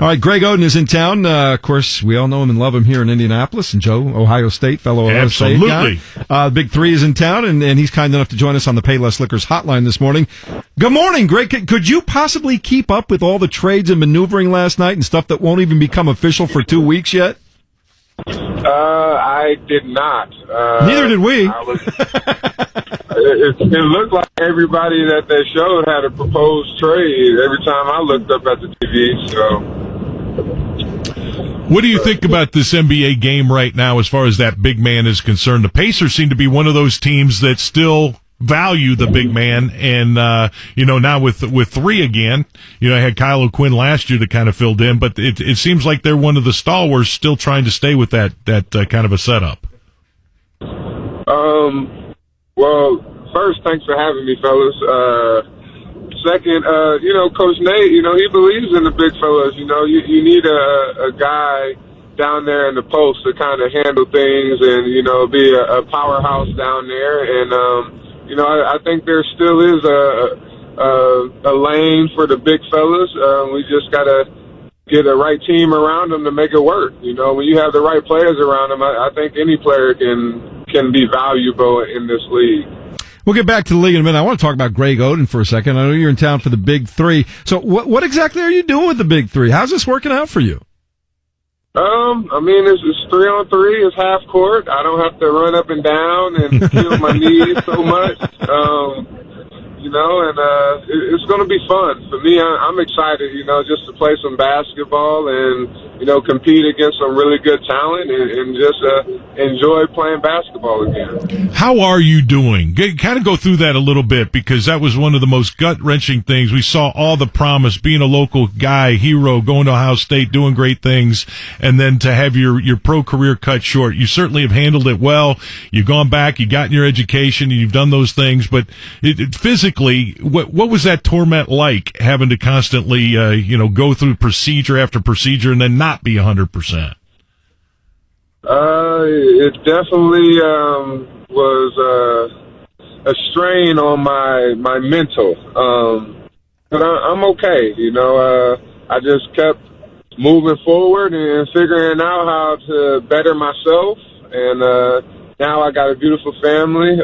All right, Greg Oden is in town. Of course, we all know him and love him here in Indianapolis. And Joe, Ohio State, fellow Ohio State guy. Big Three is in town, and he's kind enough to join us on the Payless Liquors hotline this morning. Good morning, Greg. Could you possibly keep up with all the trades and maneuvering last night and stuff that won't even become official for 2 weeks yet? I did not. Neither did we. It looked like everybody that they showed had a proposed trade every time I looked up at the TV, so... What do you think about this NBA game right now as far as that big man is concerned? The Pacers seem to be one of those teams that still value the big man, and now with three again, I had Kyle O'Quinn last year that kind of filled in, but it seems like they're one of the stalwarts still trying to stay with that kind of a setup. Well, first, thanks for having me, fellas. Second, Coach Nate, he believes in the big fellas. You need a guy down there in the post to kind of handle things and, be a powerhouse down there. And, I think there still is a lane for the big fellas. We just got to get a right team around them to make it work. When you have the right players around them, I think any player can be valuable in this league. We'll get back to the league in a minute. I want to talk about Greg Oden for a second. I know you're in town for the Big Three. So what exactly are you doing with the Big Three? How's this working out for you? It's 3-on-3. It's half court. I don't have to run up and down and feel my knees so much. It's going to be fun. For me, I'm excited, just to play some basketball and, compete against some really good talent and just enjoy playing basketball again. How are you doing? Kind of go through that a little bit, because that was one of the most gut-wrenching things. We saw all the promise, being a local guy, hero, going to Ohio State, doing great things, and then to have your pro career cut short. You certainly have handled it well. You've gone back, you've gotten your education, and you've done those things, but physically, what was that torment like, having to constantly, go through procedure after procedure and then not be 100%? It definitely was a strain on my mental, but I'm okay. I just kept moving forward and figuring out how to better myself, and now I got a beautiful family.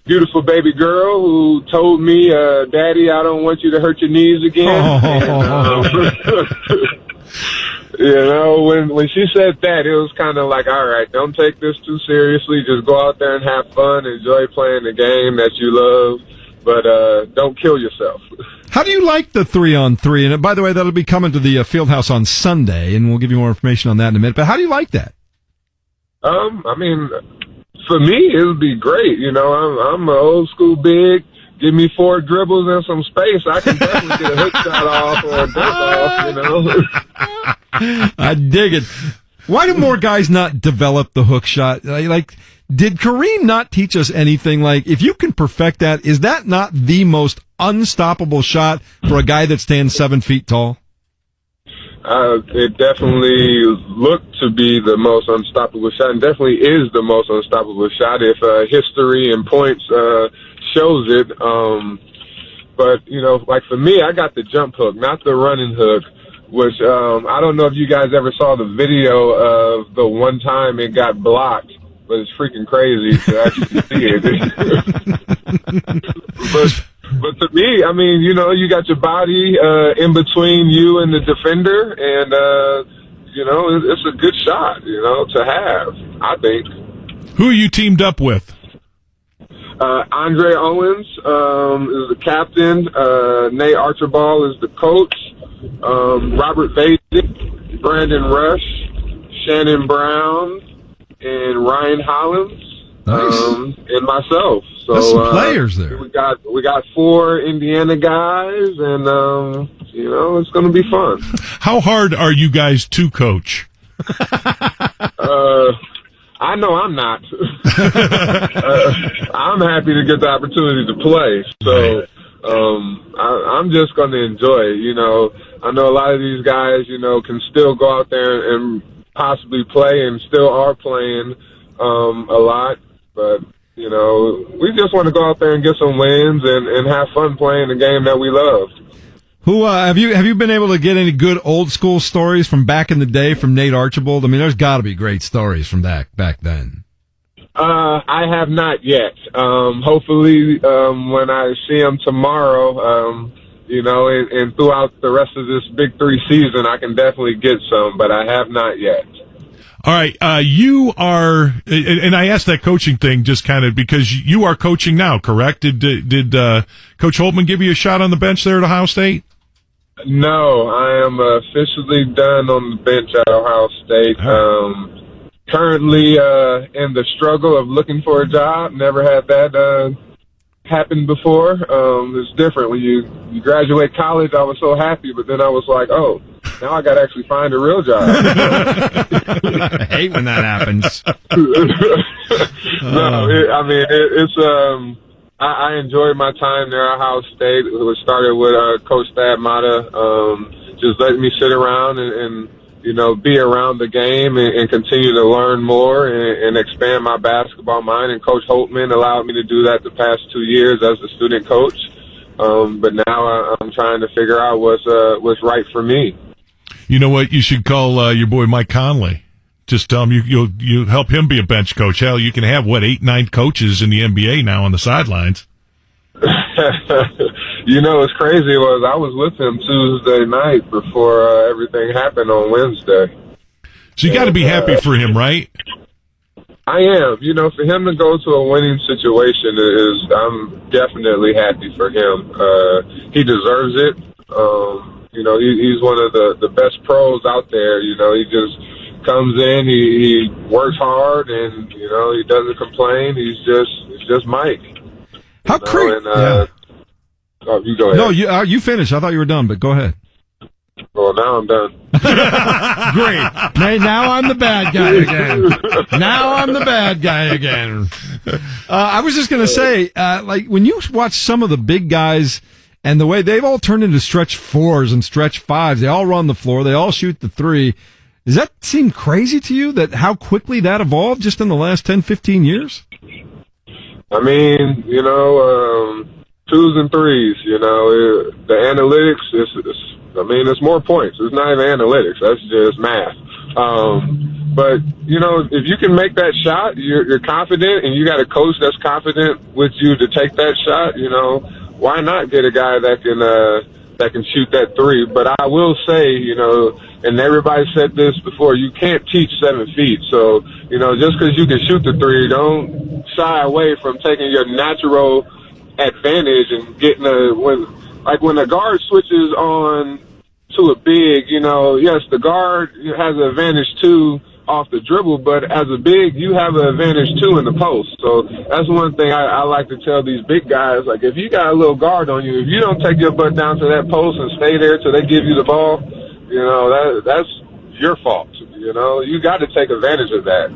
Beautiful baby girl who told me, Daddy, I don't want you to hurt your knees again. And, when she said that, it was kind of like, all right, don't take this too seriously. Just go out there and have fun, enjoy playing the game that you love, but don't kill yourself. How do you like the 3-on-3? And by the way, that'll be coming to the Fieldhouse on Sunday, and we'll give you more information on that in a minute. But how do you like that? For me, it would be great. I'm an old school big. Give me 4 dribbles and some space. I can definitely get a hook shot off or a dunk off, I dig it. Why do more guys not develop the hook shot? Like, did Kareem not teach us anything? Like, if you can perfect that, is that not the most unstoppable shot for a guy that stands 7 feet tall? It definitely looked to be the most unstoppable shot, and definitely is the most unstoppable shot if history and points shows it. But, like for me, I got the jump hook, not the running hook, which I don't know if you guys ever saw the video of the one time it got blocked, but it's freaking crazy to actually see it. But to me, you got your body in between you and the defender, and, it's a good shot, to have, I think. Who are you teamed up with? Andre Owens is the captain. Nate Archibald is the coach. Robert Vasic, Brandon Rush, Shannon Brown, and Ryan Hollins. Nice. And myself. So that's some players there. We got 4 Indiana guys, and it's going to be fun. How hard are you guys to coach? I know I'm not. I'm happy to get the opportunity to play. So I'm just going to enjoy it. I know a lot of these guys, can still go out there and possibly play and still are playing a lot. But, we just want to go out there and get some wins and have fun playing the game that we love. Who have you been able to get any good old school stories from back in the day from Nate Archibald? I mean, there's got to be great stories from back then. I have not yet. Hopefully, when I see him tomorrow, and throughout the rest of this Big 3 season, I can definitely get some, but I have not yet. All right, you are, and I asked that coaching thing just kind of because you are coaching now, correct? Did Coach Holtman give you a shot on the bench there at Ohio State? No, I am officially done on the bench at Ohio State. Currently in the struggle of looking for a job. Never had that happen before. It's different. When you graduate college, I was so happy, but then I was like, oh, now I got to actually find a real job. I hate when that happens. I enjoyed my time there at Ohio State. It started with Coach Thad Matta, just letting me sit around and be around the game and continue to learn more and expand my basketball mind. And Coach Holtman allowed me to do that the past 2 years as a student coach. But now I'm trying to figure out what's right for me. You know what? You should call your boy Mike Conley. Just tell him you help him be a bench coach. Hell, you can have 8, 9 coaches in the NBA now on the sidelines. What's crazy was I was with him Tuesday night before everything happened on Wednesday. So you got to be happy for him, right? I am. For him to go to a winning situation I'm definitely happy for him. He deserves it. He's one of the best pros out there. He just comes in, he works hard, and he doesn't complain. He's just Mike. How crazy! Oh, you go ahead. No, you finished. I thought you were done, but go ahead. Well, now I'm done. Great. Now I'm the bad guy again. I was just going to say, when you watch some of the big guys and the way they've all turned into stretch 4s and stretch 5s, they all run the floor, they all shoot the 3. Does that seem crazy to you that how quickly that evolved just in the last 10, 15 years? I mean, 2s and 3s, the analytics it's more points. It's not even analytics. That's just math. But if you can make that shot, you're confident, and you got a coach that's confident with you to take that shot. Why not get a guy that can shoot that 3? But I will say, and everybody said this before, you can't teach 7 feet. So, just because you can shoot the 3, don't shy away from taking your natural advantage and getting when a guard switches on to a big, yes, the guard has an advantage too off the dribble, but as a big, you have an advantage too in the post. So that's one thing I like to tell these big guys, like if you got a little guard on you, if you don't take your butt down to that post and stay there till they give you the ball, that's your fault. You got to take advantage of that.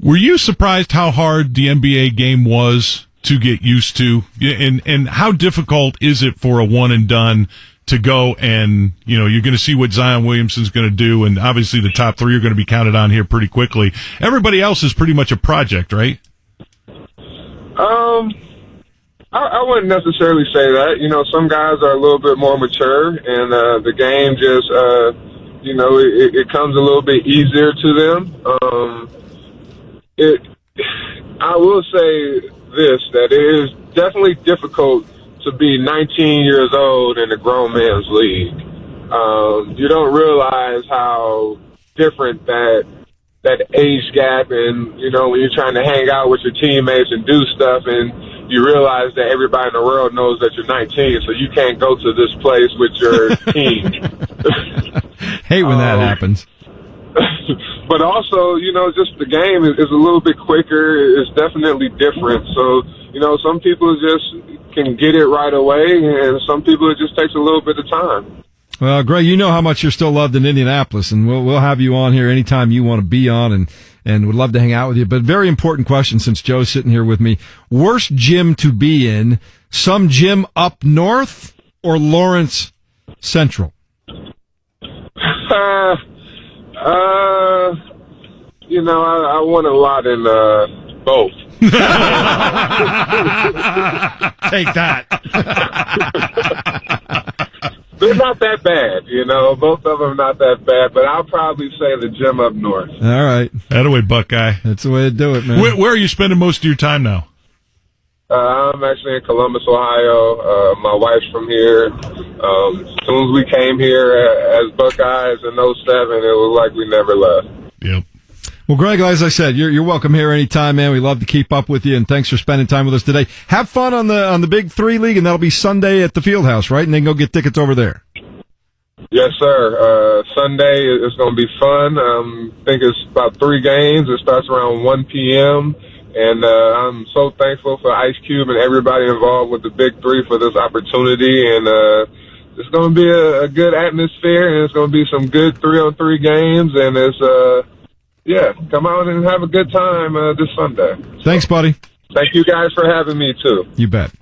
Were you surprised how hard the NBA game was to get used to, and how difficult is it for a one and done to go and, you're going to see what Zion Williamson's going to do, and obviously the top 3 are going to be counted on here pretty quickly. Everybody else is pretty much a project, right? I wouldn't necessarily say that. Some guys are a little bit more mature, and the game just, it comes a little bit easier to them. I will say this, that it is definitely difficult to be 19 years old in a grown man's league. You don't realize how different that age gap, and when you're trying to hang out with your teammates and do stuff, and you realize that everybody in the world knows that you're 19, so you can't go to this place with your team. Hate when that happens. But also, just the game is a little bit quicker. It's definitely different. So, some people just can get it right away, and some people it just takes a little bit of time. Well, Greg, you know how much you're still loved in Indianapolis, and we'll have you on here anytime you want to be on, and would love to hang out with you. But very important question, since Joe's sitting here with me. Worst gym to be in, some gym up north or Lawrence Central? I won a lot in both. Take that. They're not that bad, Both of them are not that bad, but I'll probably say the gym up north. All right. That way, Buckeye. That's the way to do it, man. Where are you spending most of your time now? I'm actually in Columbus, Ohio. My wife's from here. As soon as we came here as Buckeyes in 07, it was like we never left. Yep. Well, Greg, as I said, you're welcome here anytime, man. We love to keep up with you, and thanks for spending time with us today. Have fun on the Big 3 League, and that'll be Sunday at the Fieldhouse, right? And then go get tickets over there. Yes, sir. Sunday is going to be fun. I think it's about 3 games. It starts around 1 p.m., and I'm so thankful for Ice Cube and everybody involved with the Big 3 for this opportunity, and it's going to be a good atmosphere, and it's going to be some good 3-on-3 games, and it's come out and have a good time this Sunday. Thanks, buddy. Thank you guys for having me, too. You bet.